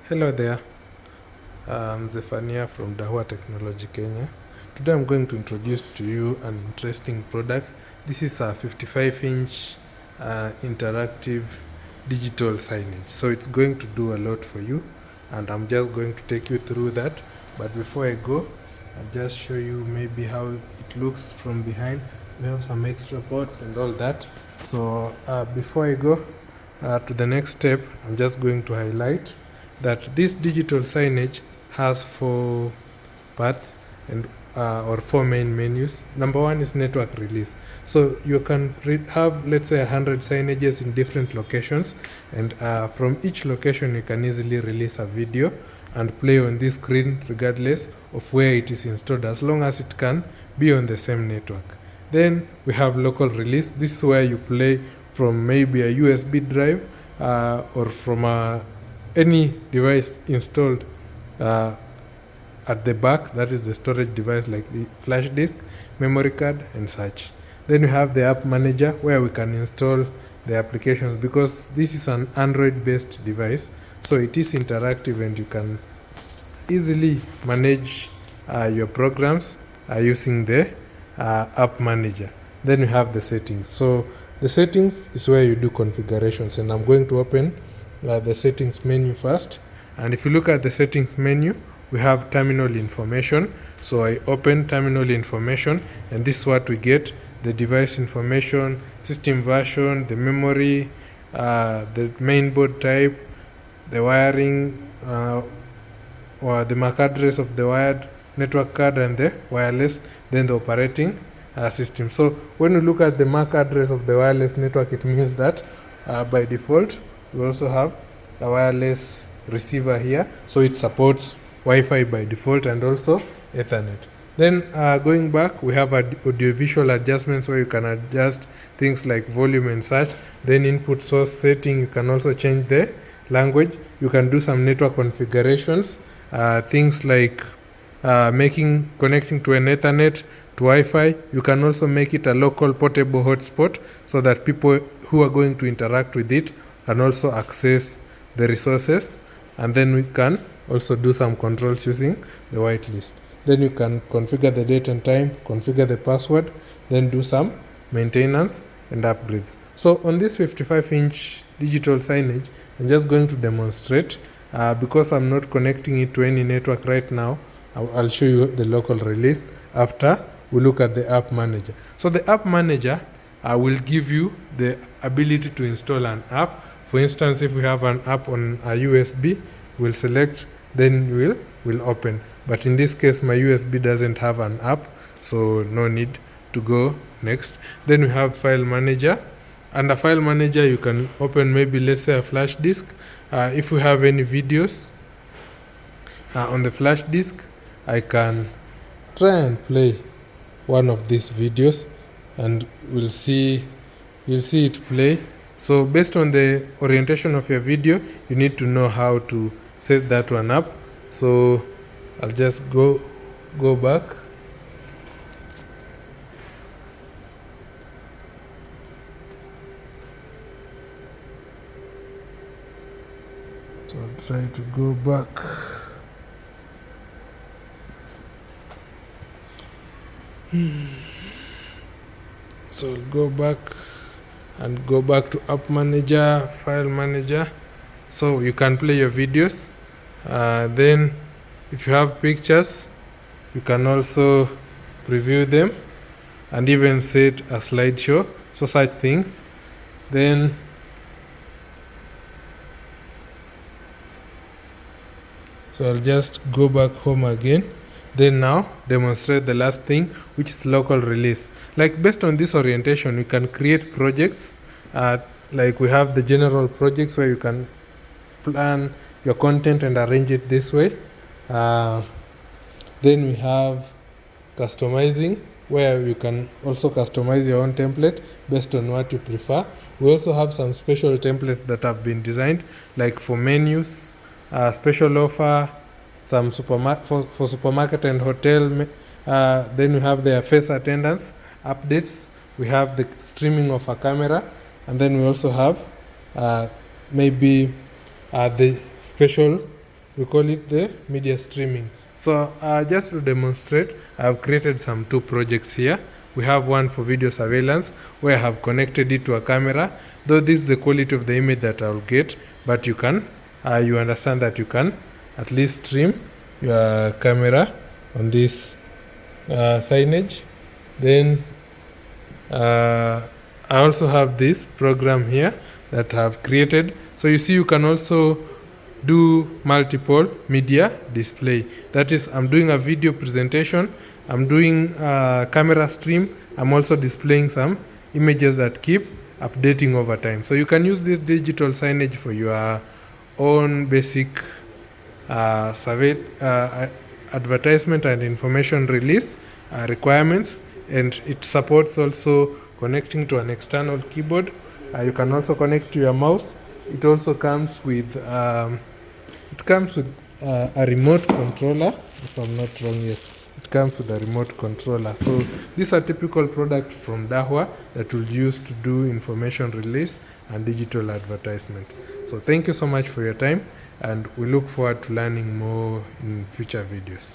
Hello there, I'm Zephania from Dahua Technology Kenya. Today I'm going to introduce to you an interesting product. This is a 55-inch interactive digital signage. So it's going to do a lot for you, and I'm just going to take you through that. But before I go, I'll just show you maybe how it looks from behind. We have some extra ports and all that. So before I go to the next step, I'm just going to highlight that this digital signage has four parts and or four main menus. Number one is network release. So you can have, let's say, 100 signages in different locations, and from each location you can easily release a video and play on this screen regardless of where it is installed, as long as it can be on the same network. Then we have local release. This is where you play from maybe a USB drive or from any device installed at the back, that is the storage device like the flash disk, memory card and such. Then we have the app manager, where we can install the applications, because this is an Android based device, so it is interactive and you can easily manage your programs using the app manager. Then we have the settings. So the settings is where you do configurations, and I'm going to open the settings menu first. And if you look at the settings menu, we have terminal information. So I open terminal information, and this is what we get: the device information, system version, the memory, the mainboard type, the wiring, or the MAC address of the wired network card and the wireless, then the operating system. So when you look at the MAC address of the wireless network, it means that by default we also have a wireless receiver here, so it supports Wi-Fi by default and also Ethernet. Then going back, we have audiovisual adjustments, where you can adjust things like volume and such. Then input source setting, you can also change the language. You can do some network configurations, things like connecting to an Ethernet, to Wi-Fi. You can also make it a local portable hotspot, so that people who are going to interact with it can also access the resources. And then we can also do some controls using the whitelist. Then you can configure the date and time, configure the password, then do some maintenance and upgrades. So on this 55-inch digital signage, I'm just going to demonstrate. Because I'm not connecting it to any network right now, I'll show you the local release after we look at the app manager. So the app manager will give you the ability to install an app. For instance, if we have an app on a USB, we'll select, then we'll open. But in this case, my USB doesn't have an app, so no need to go next. Then we have file manager. Under file manager, you can open maybe, let's say, a flash disk. If we have any videos on the flash disk, I can try and play one of these videos, and you'll see it play. So based on the orientation of your video, you need to know how to set that one up. So I'll just go back. So I'll try to go back. So I'll go back and go back to app manager, file manager. So you can play your videos. Then if you have pictures, you can also preview them and even set a slideshow, so such things. Then so I'll just go back home again. Then now demonstrate the last thing, which is local release. Like, based on this orientation, you can create projects. Like we have the general projects, where you can plan your content and arrange it this way. Then we have customizing, where you can also customize your own template based on what you prefer. We also have some special templates that have been designed, like for menus, special offer, some for supermarket and hotel. Then we have the face attendance updates. We have the streaming of a camera, and then we also have maybe the special we call it the media streaming. So just to demonstrate, I have created some 2 projects here. We have one for video surveillance where I have connected it to a camera, though this is the quality of the image that I'll get, but you can you understand that you can at least stream your camera on this signage. Then I also have this program here that I have created. So you see, you can also do multiple media display. That is, I'm doing a video presentation, I'm doing a camera stream, I'm also displaying some images that keep updating over time. So you can use this digital signage for your own basic survey advertisement and information release requirements, and it supports also connecting to an external keyboard. You can also connect to your mouse. It also comes with a remote controller, if I'm not wrong. Yes, it comes with a remote controller. So these are typical products from Dahua that we'll use to do information release and digital advertisement. So thank you so much for your time, and we look forward to learning more in future videos.